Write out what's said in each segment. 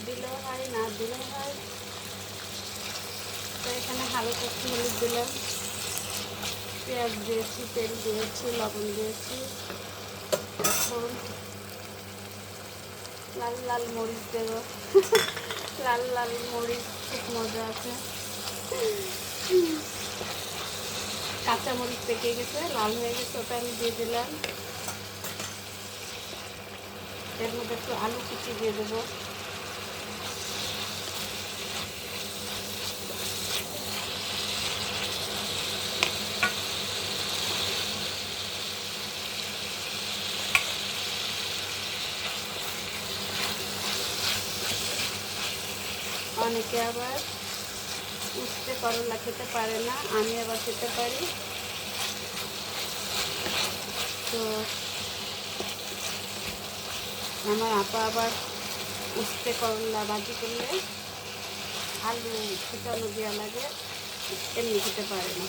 দিলেও হয়, না দিলেও হয়। তো এখানে হালকা একটু হলুদ দিলাম, পেঁয়াজ দিয়েছি, তেল দিয়েছি, লবণ দিয়েছি। এখন লাল লাল মরিচ দেব। লাল লাল মরিচ খুব মজা আছে। কাঁচা মরিচ পেকে গেছে, লাল হয়ে গেছে, ওটা আমি দিয়ে দিলাম। এর মধ্যে একটু আলু কুচি দিয়ে দেবো। অনেকে আবার উস্তে করলা খেতে পারে না, আমি আবার খেতে পারি। তো আমার আপা আবার উস্তে করলা ভাজি করলে আলু কুচানো দেওয়া লাগে, এমনি খেতে পারে না।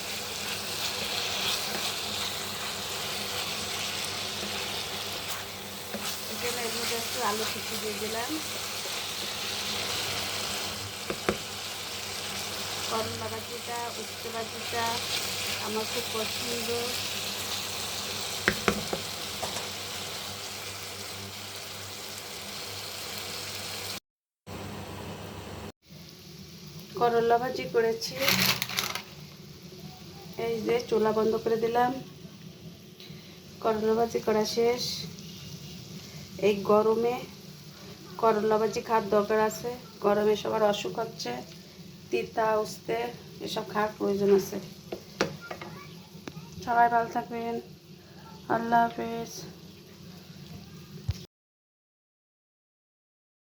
এই জন্য এর মধ্যে একটু আলু কুচি দিয়ে দিলাম। করলা ভাজিটা, উস্তে ভাজিটা আমার খুব পছন্দ। করলা ভাজি করেছি, এই যে চুলা বন্ধ করে দিলাম। করলা ভাজি করা শেষ। এই গরমে করলা ভাজি খাওয়ার দরকার আছে। গরমে সবার অসুখ হচ্ছে, তিতা উস্তে এসব খাওয়ার প্রয়োজন আছে। সবাই ভালো থাকবেন। আল্লাহ হাফেজ।